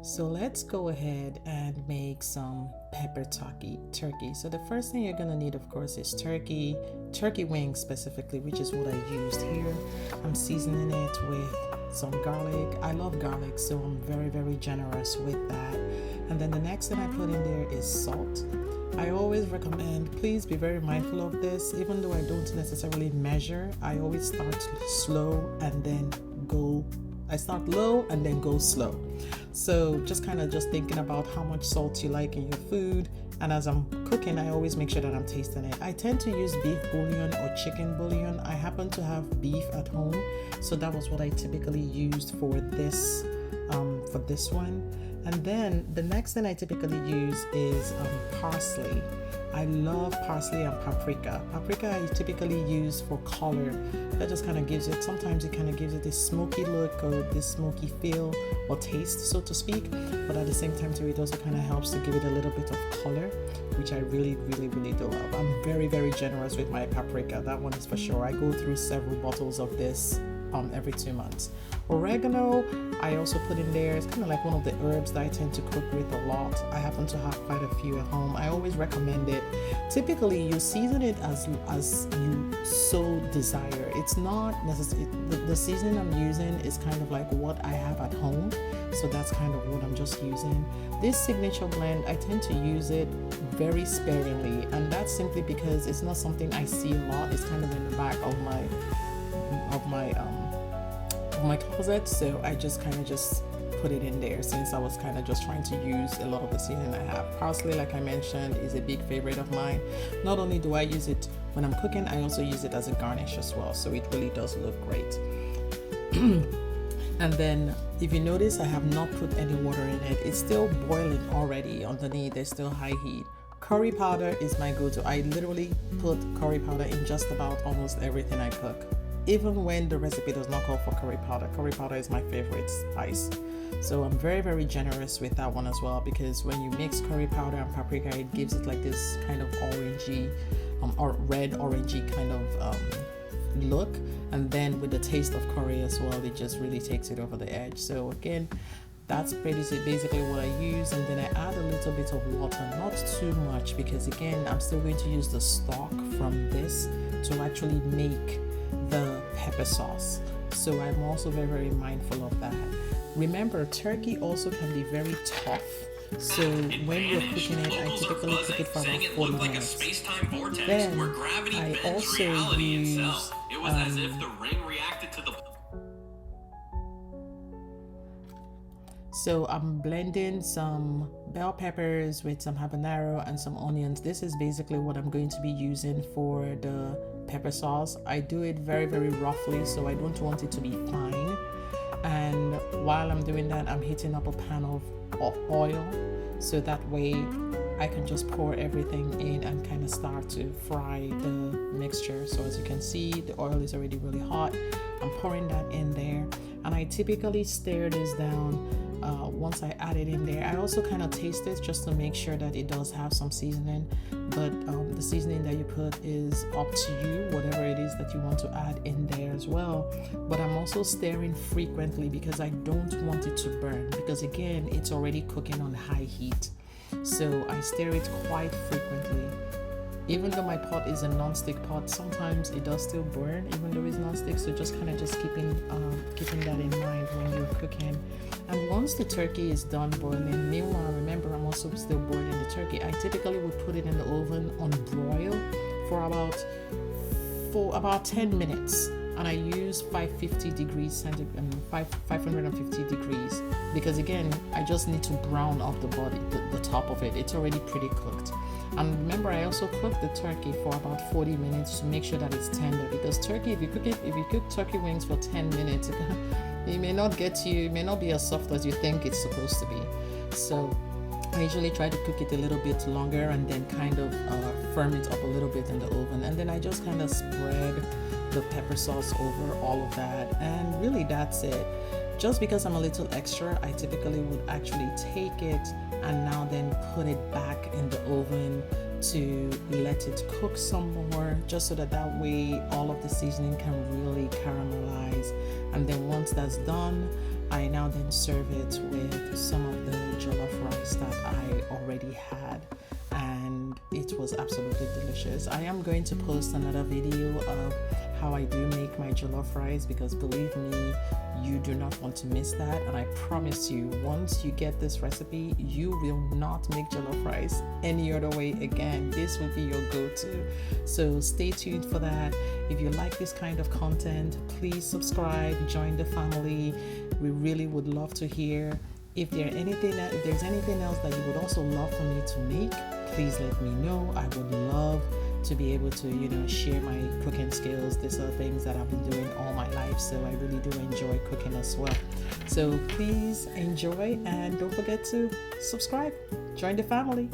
So let's go ahead and make some pepper turkey. So the first thing you're gonna need, of course, is turkey wings specifically, which is what I used here. I'm seasoning it with some garlic. I love garlic, so I'm very, very generous with that. And then the next thing I put in there is salt. I always recommend, please be very mindful of this, even though I don't necessarily measure. I always start slow and then go I start low and then go slow. So just thinking about how much salt you like in your food. And as I'm cooking, I always make sure that I'm tasting it. I tend to use beef bouillon or chicken bouillon. I happen to have beef at home, so that was what I typically used for this one. And then the next thing I typically use is parsley. I love parsley and paprika. Paprika I typically use for color. That just kind of gives it, sometimes it kind of gives it this smoky look or this smoky feel or taste, so to speak. But at the same time too, it also kind of helps to give it a little bit of color, which I really, really, really do love. I'm very, very generous with my paprika. That one is for sure. I go through several bottles of this every 2 months. Oregano, I also put in there. It's kind of like one of the herbs that I tend to cook with a lot. I happen to have quite a few at home. I always recommend it. Typically, you season it as you so desire. It's not necessarily, the seasoning I'm using is kind of like what I have at home. So that's kind of what I'm just using. This signature blend, I tend to use it very sparingly. And that's simply because it's not something I see a lot. It's kind of in the back of my closet, so I just put it in there since I was kind of just trying to use a lot of the seasoning I have. Parsley, like I mentioned, is a big favorite of mine. Not only do I use it when I'm cooking, I also use it as a garnish as well, so it really does look great. And then if you notice, I have not put any water in it. It's still boiling already underneath. There's still high heat. Curry powder is my go-to. I literally put curry powder in just about almost everything I cook. Even when the recipe does not call for curry powder is my favorite spice. So I'm very, very generous with that one as well, because when you mix curry powder and paprika, it gives it like this kind of orangey or red orangey kind of look. And then with the taste of curry as well, it just really takes it over the edge. So again, that's basically what I use. And then I add a little bit of water, not too much, because again, I'm still going to use the stock from this to actually make the pepper sauce. So I'm also very, very mindful of that. Remember, turkey also can be very tough. So when you're cooking it, I typically cook it for about 40 minutes. Then I also use so I'm blending some bell peppers with some habanero and some onions. This is basically what I'm going to be using for the pepper sauce. I do it very, very roughly, so I don't want it to be fine. And while I'm doing that, I'm heating up a pan of oil, so that way I can just pour everything in and kind of start to fry the mixture. So as you can see, the oil is already really hot. I'm pouring that in there, and I typically stir this down once I add it in there. I also kind of taste it just to make sure that it does have some seasoning, but the seasoning that you put is up to you, whatever it is that you want to add in there as well. But I'm also stirring frequently because I don't want it to burn, because again, it's already cooking on high heat. So I stir it quite frequently. Even though my pot is a non-stick pot, sometimes it does still burn even though it's non-stick, so just keeping that in mind when you're cooking. And once the turkey is done boiling, meanwhile, remember, I'm also still boiling the turkey. I typically would put it in the oven on broil for about 10 minutes. And I use 550 degrees centigrade, 550 degrees, because again, I just need to brown up the body, the top of it. It's already pretty cooked. And remember, I also cook the turkey for about 40 minutes to make sure that it's tender, because turkey, if you cook turkey wings for 10 minutes, it may not be as soft as you think it's supposed to be. So I usually try to cook it a little bit longer and then kind of firm it up a little bit in the oven. And then I just kind of spread the pepper sauce over all of that. And really that's it. Just because I'm a little extra, I typically would actually take it and now then put it back in the oven to let it cook some more, just so that way all of the seasoning can really caramelize. And then once that's done, I now then serve it with some of the jollof rice that I already had, and it was absolutely delicious. I am going to post another video of how I do make my jollof rice, because believe me, you do not want to miss that. And I promise you, once you get this recipe, you will not make jollof rice any other way again. This will be your go-to. So stay tuned for that. If you like this kind of content, please subscribe, join the family. We really would love to hear. If there's anything else that you would also love for me to make, please let me know. I would love to be able to, share my cooking skills. These are things that I've been doing all my life, so I really do enjoy cooking as well. So please enjoy, and don't forget to subscribe. Join the family.